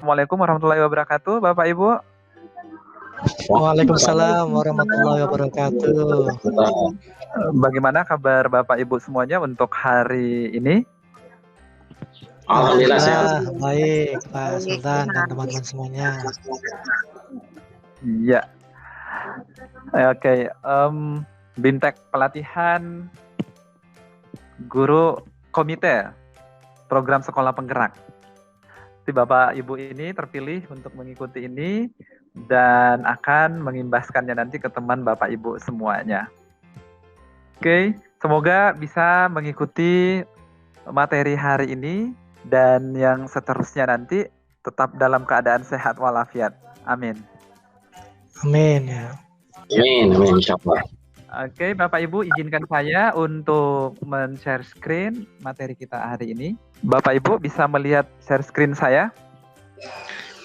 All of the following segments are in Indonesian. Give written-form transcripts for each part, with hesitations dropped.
Assalamualaikum warahmatullahi wabarakatuh, Bapak Ibu. Waalaikumsalam warahmatullahi wabarakatuh. Bagaimana kabar Bapak Ibu semuanya untuk hari ini? Alhamdulillah sehat. Baik, Pak Sultan dan teman-teman semuanya. Iya. Oke, Bimtek pelatihan guru komite program sekolah penggerak. Si Bapak Ibu ini terpilih untuk mengikuti ini dan akan mengimbaskannya nanti ke teman Bapak Ibu semuanya. Oke, semoga bisa mengikuti materi hari ini dan yang seterusnya nanti tetap dalam keadaan sehat walafiat. Amin. Amin ya. Amin, insyaallah. Oke, Bapak Ibu izinkan saya untuk men-share screen materi kita hari ini. Bapak Ibu bisa melihat share screen saya?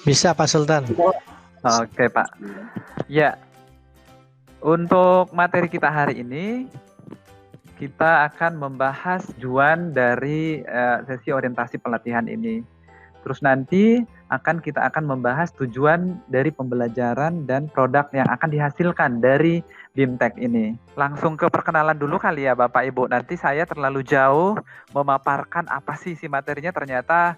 Bisa Pak Sultan. Oke Pak. Ya, untuk materi kita hari ini kita akan membahas tujuan dari sesi orientasi pelatihan ini. Terus nanti kita akan membahas tujuan dari pembelajaran dan produk yang akan dihasilkan dari Bimtek ini. Langsung ke perkenalan dulu kali ya Bapak Ibu. Nanti saya terlalu jauh memaparkan apa sih isi materinya, ternyata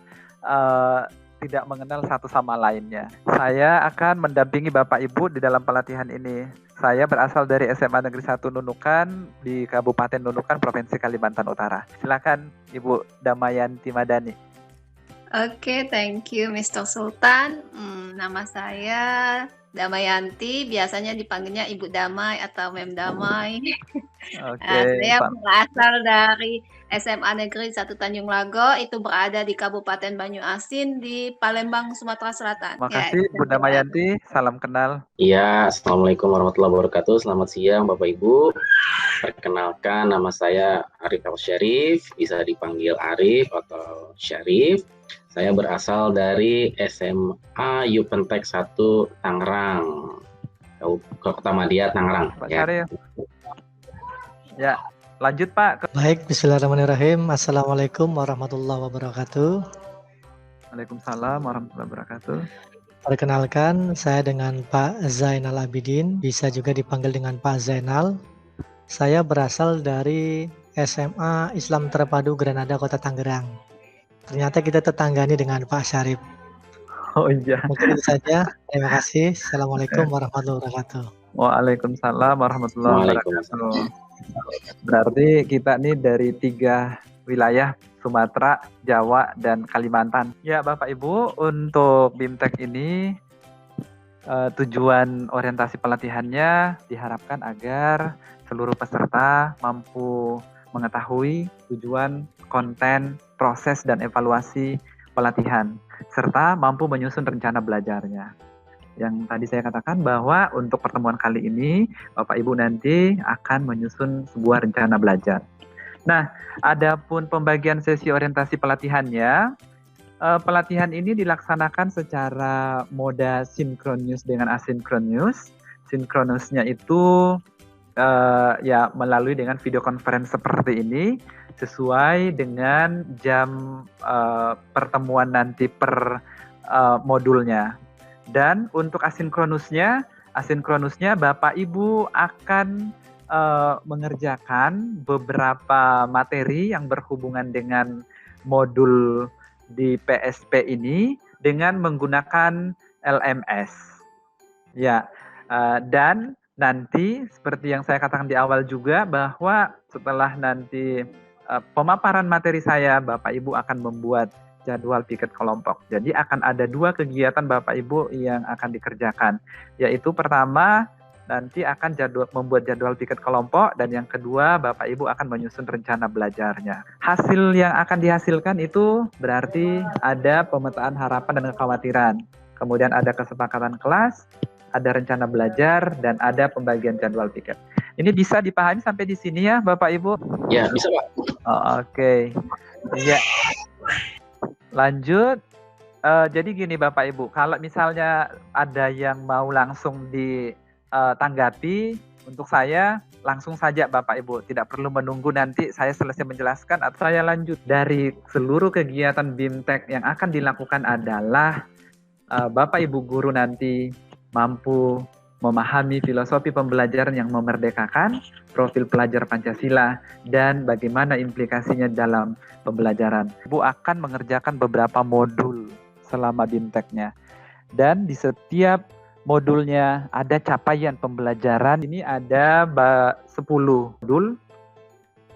tidak mengenal satu sama lainnya. Saya akan mendampingi Bapak Ibu di dalam pelatihan ini. Saya berasal dari SMA Negeri 1 Nunukan di Kabupaten Nunukan, Provinsi Kalimantan Utara. Silakan Ibu Damayanti Madani. Oke, thank you Mr. Sultan. Nama saya Damayanti, biasanya dipanggilnya Ibu Damai atau Mem Damai. Saya berasal dari SMA Negeri 1 Tanjung Lago, itu berada di Kabupaten Banyu Asin di Palembang, Sumatera Selatan. Makasih Bu Damayanti, salam kenal. Iya, Assalamualaikum warahmatullahi wabarakatuh. Selamat siang Bapak Ibu. Perkenalkan, nama saya Arif Al-Syarif, bisa dipanggil Arif atau Syarif. Saya berasal dari SMA Yupentek 1 Tangerang, Kota Madia, Tangerang. Pak Syarif. Ya, lanjut Pak. Baik, bismillahirrahmanirrahim. Assalamualaikum warahmatullahi wabarakatuh. Waalaikumsalam warahmatullahi wabarakatuh. Perkenalkan, saya dengan Pak Zainal Abidin, bisa juga dipanggil dengan Pak Zainal. Saya berasal dari SMA Islam Terpadu Granada, Kota Tangerang. Ternyata kita tetanggani dengan Pak Syarif. Oh iya. Mungkin itu saja. Terima kasih. Assalamualaikum warahmatullahi wabarakatuh. Waalaikumsalam warahmatullahi wabarakatuh. Berarti kita nih dari 3 wilayah, Sumatera, Jawa, dan Kalimantan. Ya Bapak Ibu, untuk Bimtek ini tujuan orientasi pelatihannya diharapkan agar seluruh peserta mampu mengetahui tujuan, konten, proses, dan evaluasi pelatihan, serta mampu menyusun rencana belajarnya. Yang tadi saya katakan bahwa untuk pertemuan kali ini, Bapak Ibu nanti akan menyusun sebuah rencana belajar. Nah, adapun pembagian sesi orientasi pelatihannya, pelatihan ini dilaksanakan secara moda sinkronus dengan asinkronus. Sinkronusnya itu ya melalui dengan video conference seperti ini, sesuai dengan jam pertemuan nanti per modulnya. Dan untuk asinkronusnya Bapak Ibu akan mengerjakan beberapa materi yang berhubungan dengan modul di PSP ini dengan menggunakan LMS. Ya, dan nanti seperti yang saya katakan di awal juga, bahwa setelah nanti pemaparan materi saya, Bapak Ibu akan membuat jadwal piket kelompok. Jadi akan ada 2 kegiatan Bapak Ibu yang akan dikerjakan, yaitu pertama nanti akan membuat jadwal piket kelompok, dan yang kedua Bapak Ibu akan menyusun rencana belajarnya. Hasil yang akan dihasilkan itu berarti ada pemetaan harapan dan kekhawatiran, kemudian ada kesepakatan kelas, ada rencana belajar, dan ada pembagian jadwal piket. Ini bisa dipahami sampai di sini ya Bapak Ibu? Ya, bisa Pak. Oke. Ya. Lanjut. Jadi gini Bapak Ibu, kalau misalnya ada yang mau langsung ditanggapi, untuk saya langsung saja Bapak Ibu, tidak perlu menunggu nanti saya selesai menjelaskan atau saya lanjut. Dari seluruh kegiatan Bimtek yang akan dilakukan adalah Bapak Ibu guru nanti mampu memahami filosofi pembelajaran yang memerdekakan, profil pelajar Pancasila, dan bagaimana implikasinya dalam pembelajaran. Ibu akan mengerjakan beberapa modul selama BIMTEK-nya. Dan di setiap modulnya ada capaian pembelajaran. Ini ada 10 modul.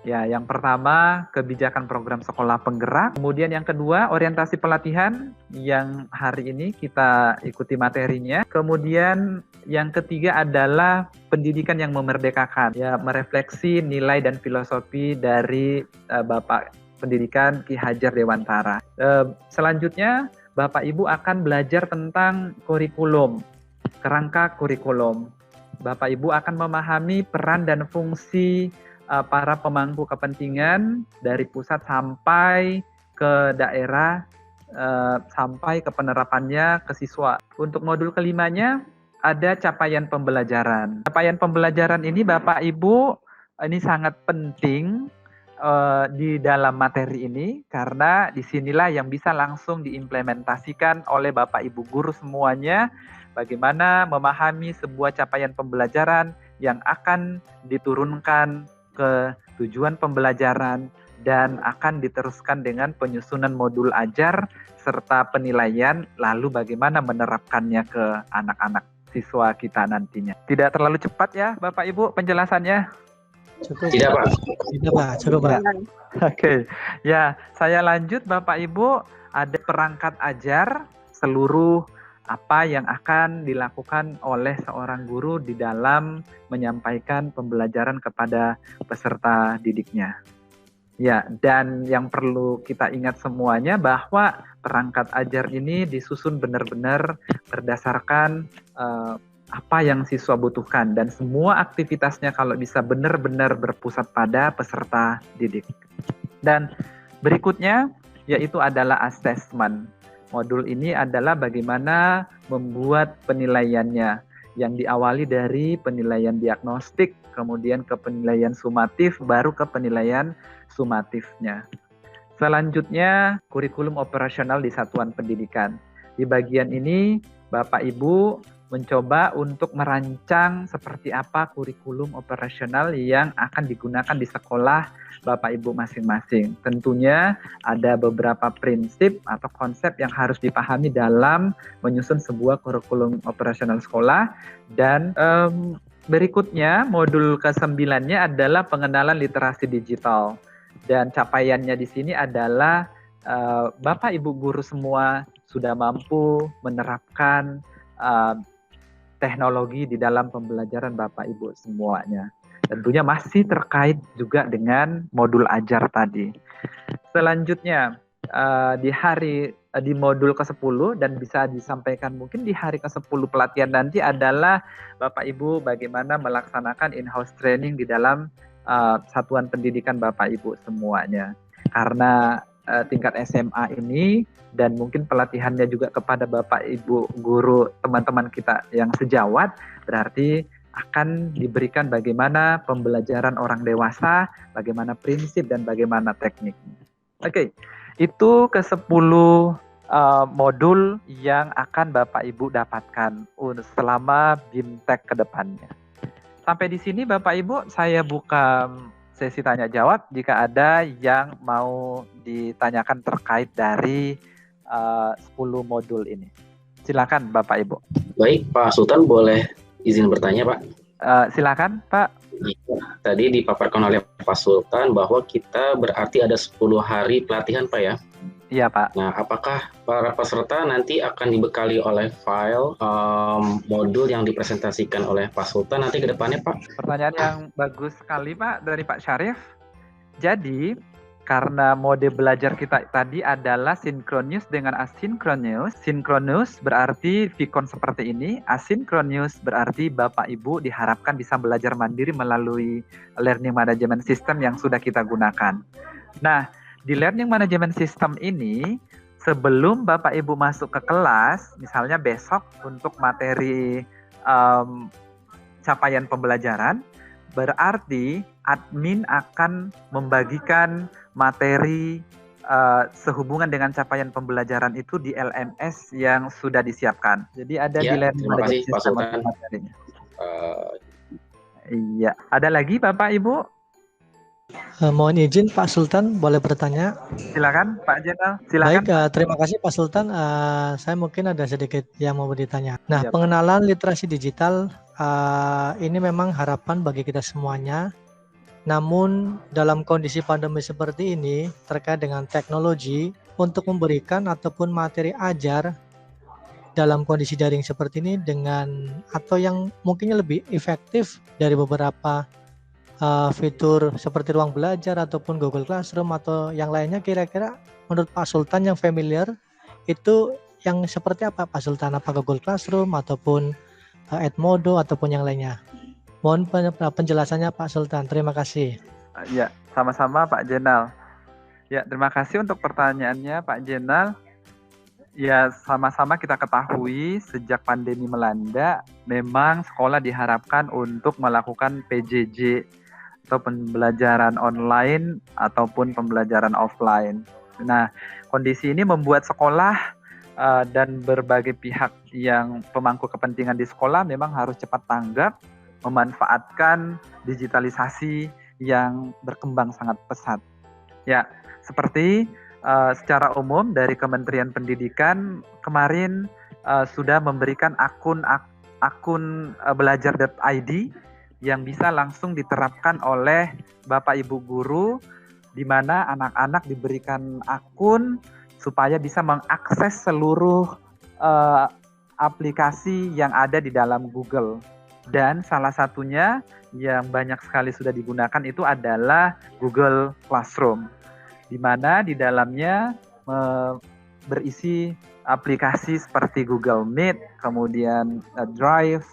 Ya, yang pertama kebijakan program sekolah penggerak, kemudian yang kedua orientasi pelatihan yang hari ini kita ikuti materinya, kemudian yang ketiga adalah pendidikan yang memerdekakan, ya merefleksi nilai dan filosofi dari Bapak Pendidikan Ki Hajar Dewantara. Selanjutnya Bapak Ibu akan belajar tentang kurikulum, kerangka kurikulum. Bapak Ibu akan memahami peran dan fungsi para pemangku kepentingan dari pusat sampai ke daerah, sampai ke penerapannya ke siswa. Untuk modul kelimanya ada capaian pembelajaran. Capaian pembelajaran ini Bapak Ibu ini sangat penting di dalam materi ini, karena disinilah yang bisa langsung diimplementasikan oleh Bapak Ibu guru semuanya, bagaimana memahami sebuah capaian pembelajaran yang akan diturunkan ke tujuan pembelajaran dan akan diteruskan dengan penyusunan modul ajar serta penilaian, lalu bagaimana menerapkannya ke anak-anak siswa kita nantinya. Tidak terlalu cepat ya Bapak Ibu penjelasannya? Cukup. Tidak, Pak. Tidak, Pak. Cukup, Pak. Oke. Ya, saya lanjut Bapak Ibu, ada perangkat ajar seluruh apa yang akan dilakukan oleh seorang guru di dalam menyampaikan pembelajaran kepada peserta didiknya. Ya, dan yang perlu kita ingat semuanya bahwa perangkat ajar ini disusun benar-benar berdasarkan apa yang siswa butuhkan, dan semua aktivitasnya kalau bisa benar-benar berpusat pada peserta didik. Dan berikutnya yaitu adalah assessment. Modul ini adalah bagaimana membuat penilaiannya, yang diawali dari penilaian diagnostik, kemudian ke penilaian sumatif, baru ke penilaian sumatifnya. Selanjutnya, kurikulum operasional di satuan pendidikan. Di bagian ini, Bapak Ibu mencoba untuk merancang seperti apa kurikulum operasional yang akan digunakan di sekolah Bapak Ibu masing-masing. Tentunya ada beberapa prinsip atau konsep yang harus dipahami dalam menyusun sebuah kurikulum operasional sekolah. Dan berikutnya, modul ke-9-nya adalah pengenalan literasi digital. Dan capaiannya di sini adalah Bapak Ibu guru semua sudah mampu menerapkan teknologi di dalam pembelajaran Bapak Ibu semuanya. Tentunya masih terkait juga dengan modul ajar tadi. Selanjutnya di modul ke-10 dan bisa disampaikan mungkin di hari ke-10 pelatihan nanti adalah Bapak Ibu bagaimana melaksanakan in-house training di dalam satuan pendidikan Bapak Ibu semuanya. Karena tingkat SMA ini dan mungkin pelatihannya juga kepada Bapak Ibu guru teman-teman kita yang sejawat, berarti akan diberikan bagaimana pembelajaran orang dewasa, bagaimana prinsip dan bagaimana tekniknya. Oke, itu ke-10 modul yang akan Bapak Ibu dapatkan selama BIMTEK ke depannya. Sampai di sini Bapak Ibu, saya buka sesi tanya jawab jika ada yang mau ditanyakan terkait dari 10 modul ini. Silakan Bapak Ibu. Baik, Pak Sultan boleh izin bertanya, Pak? Silakan Pak. Tadi dipaparkan oleh Pak Sultan bahwa kita berarti ada 10 hari pelatihan, Pak ya? Iya Pak. Nah, apakah para peserta nanti akan dibekali oleh file modul yang dipresentasikan oleh Pak Sultan nanti ke depannya, Pak? Pertanyaan yang bagus sekali Pak dari Pak Syarif. Jadi, karena mode belajar kita tadi adalah sinkronus dengan asinkronus. Sinkronus berarti Vicon seperti ini, asinkronus berarti Bapak Ibu diharapkan bisa belajar mandiri melalui learning management system yang sudah kita gunakan. Nah, di learning management system ini, sebelum Bapak Ibu masuk ke kelas, misalnya besok untuk materi capaian pembelajaran, berarti admin akan membagikan materi sehubungan dengan capaian pembelajaran itu di LMS yang sudah disiapkan. Jadi ada di Learning terima kasih Pak Sultan. materinya. Iya, ada lagi Bapak Ibu? Mohon izin Pak Sultan, boleh bertanya? Silakan Pak Jenal. Silakan. Baik, terima kasih Pak Sultan. Saya mungkin ada sedikit yang mau ditanya. Nah, Ya, pengenalan literasi digital ini memang harapan bagi kita semuanya. Namun dalam kondisi pandemi seperti ini terkait dengan teknologi untuk memberikan ataupun materi ajar dalam kondisi daring seperti ini dengan atau yang mungkin lebih efektif dari beberapa fitur seperti ruang belajar ataupun Google Classroom atau yang lainnya, kira-kira menurut Pak Sultan yang familiar itu yang seperti apa Pak Sultan? Apa Google Classroom ataupun Edmodo ataupun yang lainnya? Mohon penjelasannya Pak Sultan. Terima kasih. Ya, sama-sama Pak Jenal. Ya, terima kasih untuk pertanyaannya Pak Jenal. Ya, sama-sama kita ketahui sejak pandemi melanda, memang sekolah diharapkan untuk melakukan PJJ atau pembelajaran online ataupun pembelajaran offline. Nah, kondisi ini membuat sekolah dan berbagai pihak yang pemangku kepentingan di sekolah memang harus cepat tanggap, memanfaatkan digitalisasi yang berkembang sangat pesat. Ya, seperti secara umum dari Kementerian Pendidikan kemarin sudah memberikan akun belajar.id yang bisa langsung diterapkan oleh Bapak Ibu guru, di mana anak-anak diberikan akun supaya bisa mengakses seluruh aplikasi yang ada di dalam Google. Dan salah satunya yang banyak sekali sudah digunakan itu adalah Google Classroom, di mana di dalamnya berisi aplikasi seperti Google Meet, kemudian Drive,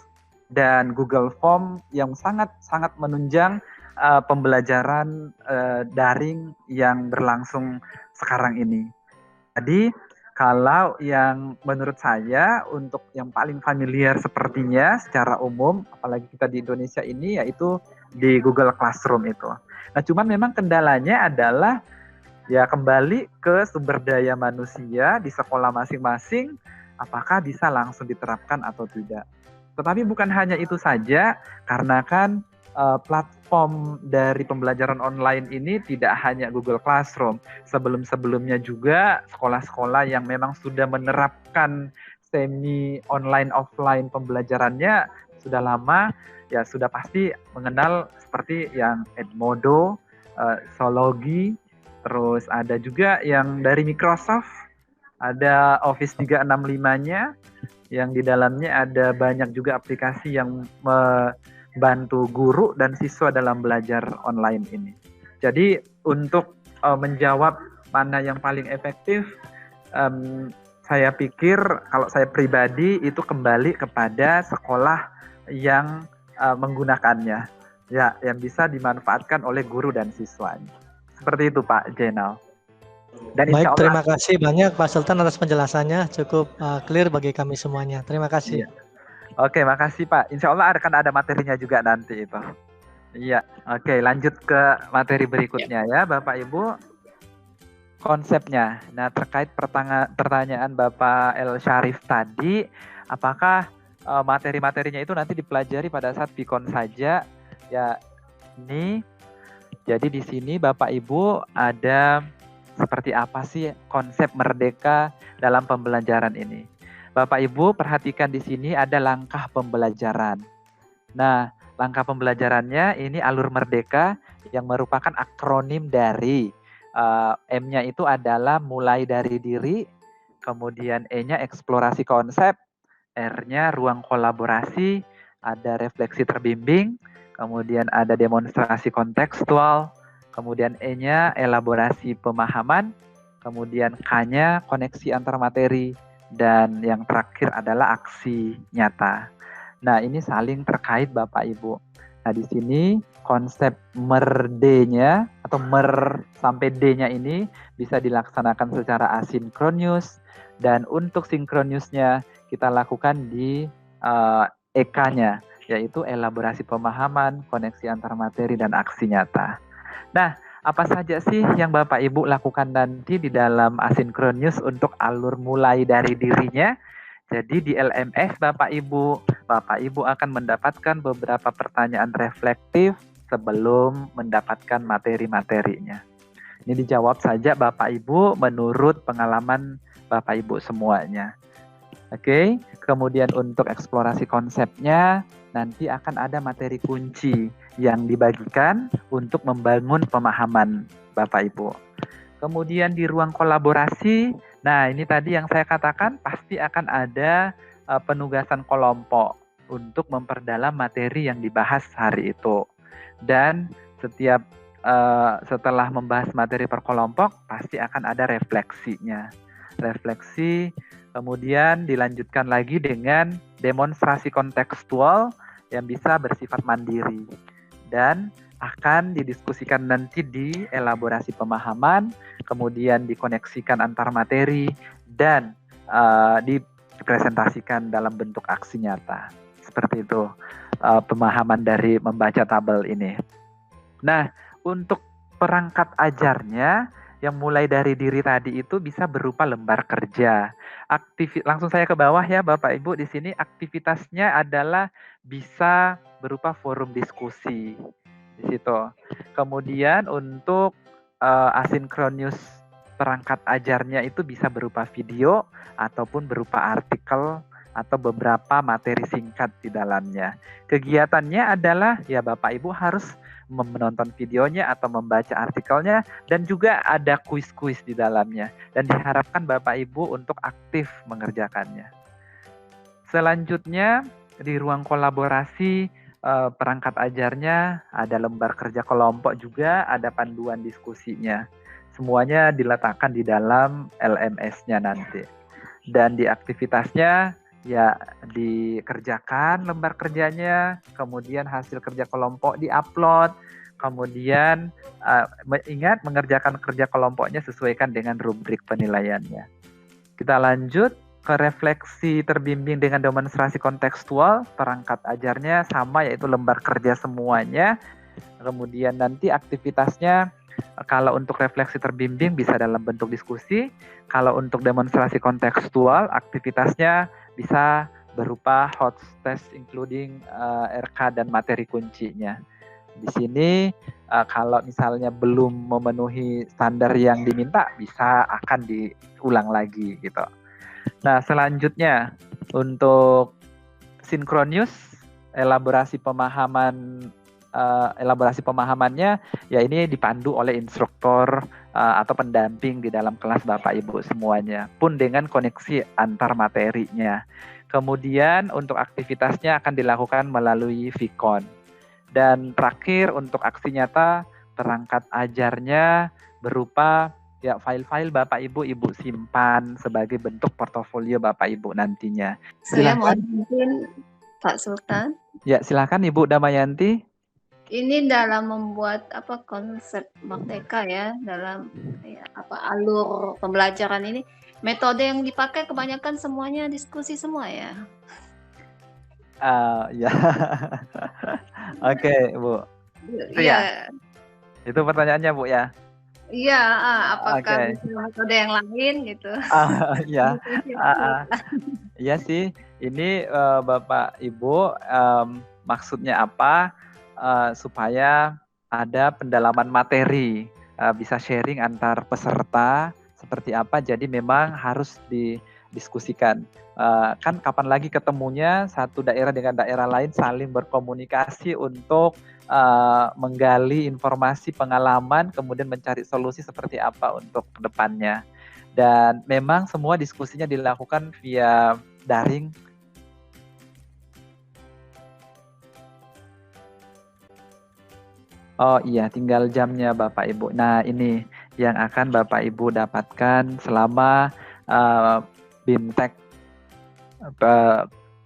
dan Google Form yang sangat-sangat menunjang pembelajaran daring yang berlangsung sekarang ini. Jadi kalau yang menurut saya untuk yang paling familiar sepertinya secara umum, apalagi kita di Indonesia ini, yaitu di Google Classroom itu. Nah, cuman memang kendalanya adalah ya kembali ke sumber daya manusia di sekolah masing-masing, apakah bisa langsung diterapkan atau tidak. Tetapi bukan hanya itu saja, karena kan platform dari pembelajaran online ini tidak hanya Google Classroom. Sebelum-sebelumnya juga sekolah-sekolah yang memang sudah menerapkan semi online offline pembelajarannya sudah lama, ya sudah pasti mengenal seperti yang Edmodo, Sologi, terus ada juga yang dari Microsoft, ada Office 365-nya, yang di dalamnya ada banyak juga aplikasi yang membantu guru dan siswa dalam belajar online ini. Jadi untuk menjawab mana yang paling efektif, saya pikir kalau saya pribadi itu kembali kepada sekolah yang menggunakannya, ya, yang bisa dimanfaatkan oleh guru dan siswanya. Seperti itu Pak Jenal. Dan baik, terima kasih banyak Pak Sultan atas penjelasannya, cukup clear bagi kami semuanya. Terima kasih. Iya. Oke, makasih Pak. Insya Allah akan ada materinya juga nanti itu. Iya, oke, lanjut ke materi berikutnya ya Bapak Ibu. Konsepnya. Nah, terkait pertanyaan Bapak El Syarif tadi, apakah materi-materinya itu nanti dipelajari pada saat Bikon saja? Ya, ini. Jadi di sini Bapak Ibu ada seperti apa sih konsep merdeka dalam pembelajaran ini? Bapak Ibu perhatikan di sini ada langkah pembelajaran. Nah, langkah pembelajarannya ini alur merdeka yang merupakan akronim dari M-nya itu adalah mulai dari diri, kemudian E-nya eksplorasi konsep, R-nya ruang kolaborasi, ada refleksi terbimbing, kemudian ada demonstrasi kontekstual, kemudian E-nya elaborasi pemahaman, kemudian K-nya koneksi antar materi, dan yang terakhir adalah aksi nyata. Nah, ini saling terkait Bapak Ibu. Nah, di sini konsep merdenya atau sampai D-nya ini bisa dilaksanakan secara asinkronus, dan untuk sinkronusnya kita lakukan di EK-nya, yaitu elaborasi pemahaman, koneksi antar materi, dan aksi nyata. Nah, apa saja sih yang Bapak Ibu lakukan nanti di dalam asinkronus untuk alur mulai dari dirinya? Jadi di LMS Bapak Ibu akan mendapatkan beberapa pertanyaan reflektif sebelum mendapatkan materi-materinya. Ini dijawab saja Bapak Ibu menurut pengalaman Bapak Ibu semuanya. Oke, kemudian untuk eksplorasi konsepnya, nanti akan ada materi kunci yang dibagikan untuk membangun pemahaman Bapak Ibu. Kemudian di ruang kolaborasi, nah ini tadi yang saya katakan pasti akan ada penugasan kelompok untuk memperdalam materi yang dibahas hari itu. Dan setiap setelah membahas materi per kelompok, pasti akan ada refleksinya. Refleksi, kemudian dilanjutkan lagi dengan demonstrasi kontekstual yang bisa bersifat mandiri. Dan akan didiskusikan nanti di elaborasi pemahaman, kemudian dikoneksikan antar materi, dan dipresentasikan dalam bentuk aksi nyata. Seperti itu pemahaman dari membaca tabel ini. Nah, untuk perangkat ajarnya, yang mulai dari diri tadi itu bisa berupa lembar kerja. Langsung saya ke bawah ya Bapak Ibu, di sini aktivitasnya adalah bisa berupa forum diskusi di situ. Kemudian untuk asinkronus perangkat ajarnya itu bisa berupa video ataupun berupa artikel atau beberapa materi singkat di dalamnya. Kegiatannya adalah ya Bapak Ibu harus menonton videonya atau membaca artikelnya, dan juga ada kuis-kuis di dalamnya, dan diharapkan Bapak Ibu untuk aktif mengerjakannya. Selanjutnya di ruang kolaborasi perangkat ajarnya ada lembar kerja kelompok juga, ada panduan diskusinya. Semuanya diletakkan di dalam LMS-nya nanti. Dan di aktivitasnya ya dikerjakan lembar kerjanya, kemudian hasil kerja kelompok diupload, kemudian ingat mengerjakan kerja kelompoknya sesuaikan dengan rubrik penilaiannya. Kita lanjut ke refleksi terbimbing dengan demonstrasi kontekstual. Perangkat ajarnya sama, yaitu lembar kerja semuanya. Kemudian nanti aktivitasnya, kalau untuk refleksi terbimbing bisa dalam bentuk diskusi, kalau untuk demonstrasi kontekstual aktivitasnya bisa berupa hot test including RK dan materi kuncinya. Di sini kalau misalnya belum memenuhi standar yang diminta, bisa akan diulang lagi gitu. Nah, selanjutnya untuk sinkronus elaborasi pemahamannya ya ini dipandu oleh instruktur atau pendamping di dalam kelas Bapak Ibu semuanya, pun dengan koneksi antar materinya. Kemudian untuk aktivitasnya akan dilakukan melalui Vicon. Dan terakhir untuk aksi nyata, perangkat ajarnya berupa ya file-file Bapak Ibu simpan sebagai bentuk portofolio Bapak Ibu nantinya. Saya mau izin Pak Sultan. Ya, silakan Ibu Damayanti. Ini dalam membuat konsep Merdeka ya, dalam alur pembelajaran ini, metode yang dipakai kebanyakan semuanya diskusi semua ya. Ya. Oke, Bu. Iya. Itu pertanyaannya, Bu ya. Iya, apakah metode yang lain gitu? Iya. Iya sih. Ini Bapak Ibu maksudnya apa? Supaya ada pendalaman materi, bisa sharing antar peserta seperti apa. Jadi memang harus didiskusikan. Kan kapan lagi ketemunya satu daerah dengan daerah lain saling berkomunikasi untuk menggali informasi pengalaman, kemudian mencari solusi seperti apa untuk kedepannya. Dan memang semua diskusinya dilakukan via daring. Oh iya, tinggal jamnya Bapak Ibu. Nah ini yang akan Bapak Ibu dapatkan selama BIMTEK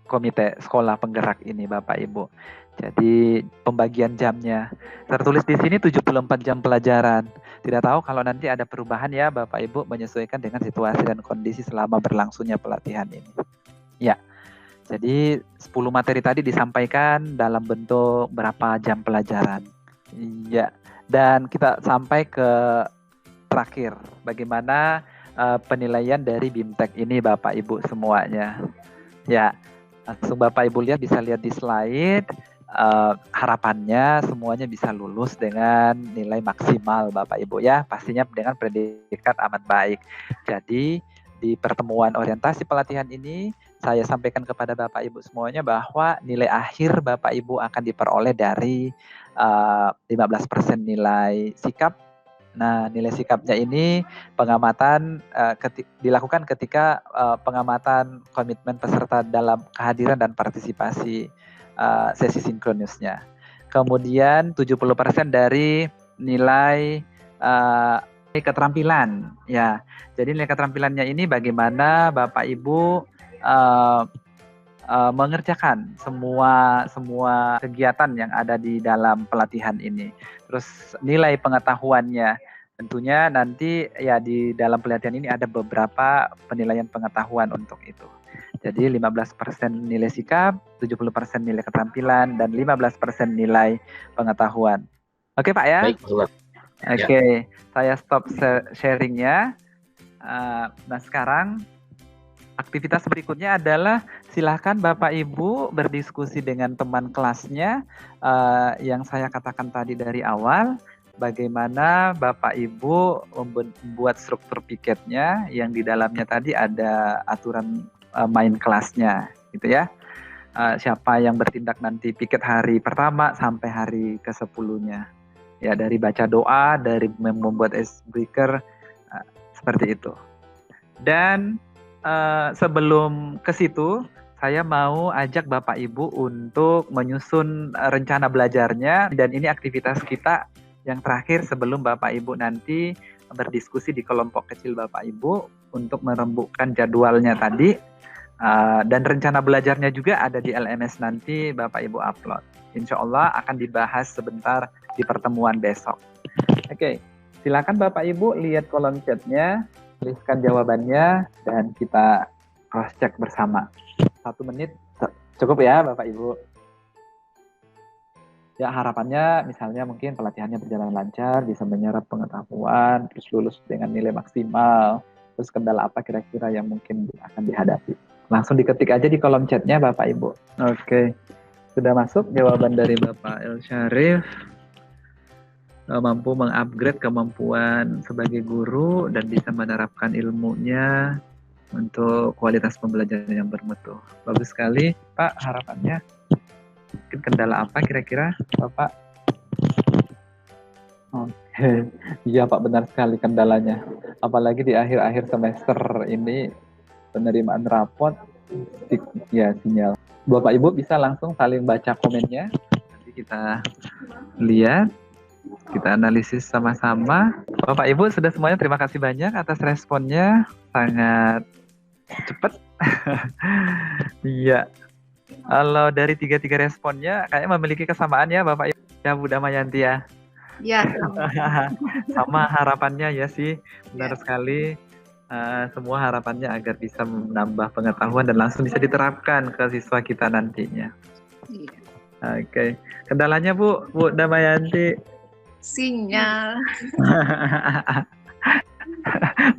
Komite Sekolah Penggerak ini Bapak Ibu. Jadi pembagian jamnya tertulis di sini 74 jam pelajaran. Tidak tahu kalau nanti ada perubahan ya Bapak Ibu, menyesuaikan dengan situasi dan kondisi selama berlangsungnya pelatihan ini. Ya. Jadi 10 materi tadi disampaikan dalam bentuk berapa jam pelajaran. Iya, Dan kita sampai ke terakhir, bagaimana penilaian dari BIMTEK ini Bapak Ibu semuanya. Ya, langsung Bapak Ibu lihat, bisa lihat di slide. Harapannya semuanya bisa lulus dengan nilai maksimal Bapak Ibu ya, pastinya dengan predikat amat baik. Jadi di pertemuan orientasi pelatihan ini saya sampaikan kepada Bapak Ibu semuanya bahwa nilai akhir Bapak Ibu akan diperoleh dari 15% nilai sikap. Nah, nilai sikapnya ini pengamatan dilakukan ketika pengamatan komitmen peserta dalam kehadiran dan partisipasi sesi sinkronusnya. Kemudian 70% dari nilai keterampilan ya. Jadi nilai keterampilannya ini bagaimana Bapak Ibu mengerjakan semua kegiatan yang ada di dalam pelatihan ini. Terus nilai pengetahuannya tentunya nanti ya di dalam pelatihan ini ada beberapa penilaian pengetahuan untuk itu. Jadi 15% nilai sikap, 70% nilai keterampilan, dan 15% nilai pengetahuan. Oke Pak ya? Baik, Pak. Oke, saya stop sharingnya. Nah sekarang aktivitas berikutnya adalah silakan Bapak Ibu berdiskusi dengan teman kelasnya yang saya katakan tadi dari awal. Bagaimana Bapak Ibu membuat struktur piketnya yang di dalamnya tadi ada aturan main kelasnya gitu ya. Siapa yang bertindak nanti piket hari pertama sampai hari ke-10-nya. Ya, dari baca doa, dari membuat icebreaker seperti itu. Dan sebelum ke situ, saya mau ajak Bapak Ibu untuk menyusun rencana belajarnya, dan ini aktivitas kita yang terakhir sebelum Bapak Ibu nanti berdiskusi di kelompok kecil Bapak Ibu untuk merembukkan jadwalnya tadi, dan rencana belajarnya juga ada di LMS nanti Bapak Ibu upload. Insya Allah akan dibahas sebentar di pertemuan besok. Oke, silakan Bapak Ibu lihat kolom chatnya, tuliskan jawabannya, dan kita cross check bersama. 1 menit cukup ya Bapak Ibu. Ya, harapannya misalnya mungkin pelatihannya berjalan lancar, bisa menyerap pengetahuan, terus lulus dengan nilai maksimal, terus kendala apa kira-kira yang mungkin akan dihadapi. Langsung diketik aja di kolom chatnya Bapak Ibu. Oke, sudah masuk jawaban dari Bapak El Syarif. Mampu mengupgrade kemampuan sebagai guru dan bisa menerapkan ilmunya untuk kualitas pembelajaran yang bermutu. Bagus sekali Pak, harapannya. Mungkin kendala apa kira-kira Bapak? Oke, iya Pak, benar sekali kendalanya. Apalagi di akhir-akhir semester ini penerimaan rapot, ya sinyal. Bapak Ibu bisa langsung saling baca komennya. Nanti kita lihat, kita analisis sama-sama. Bapak Ibu sudah semuanya, terima kasih banyak atas responnya, sangat cepat. Iya. Kalau dari tiga responnya kayaknya memiliki kesamaan ya Bapak Ibu ya, Bu Damayanti ya. Ya. Sama harapannya ya sih, benar sekali. Semua harapannya agar bisa menambah pengetahuan dan langsung bisa diterapkan ke siswa kita nantinya. Iya. Oke, kendalanya Bu Damayanti? Sinyal.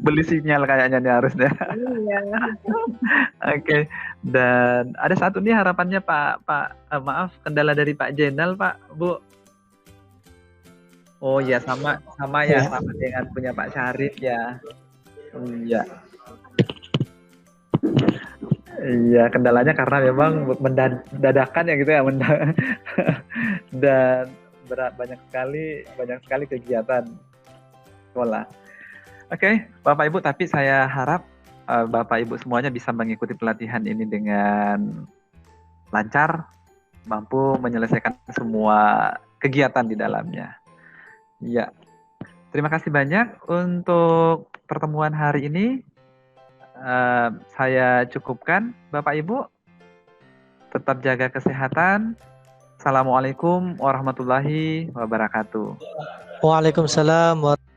Beli sinyal kayaknya nih harusnya. Iya. Oke, dan ada satu nih harapannya maaf, kendala dari Pak Jenal Pak, Bu. Oh ya, sama ya, sama dengan punya Pak Syarif ya. Iya. Iya, kendalanya karena memang mendadakan ya gitu ya, dan banyak sekali kegiatan sekolah. Oke, Bapak Ibu, tapi saya harap Bapak Ibu semuanya bisa mengikuti pelatihan ini dengan lancar, mampu menyelesaikan semua kegiatan di dalamnya. Ya, terima kasih banyak untuk pertemuan hari ini. Saya cukupkan, Bapak Ibu. Tetap jaga kesehatan. Assalamualaikum warahmatullahi wabarakatuh. Waalaikumsalam warahmatullahi wabarakatuh.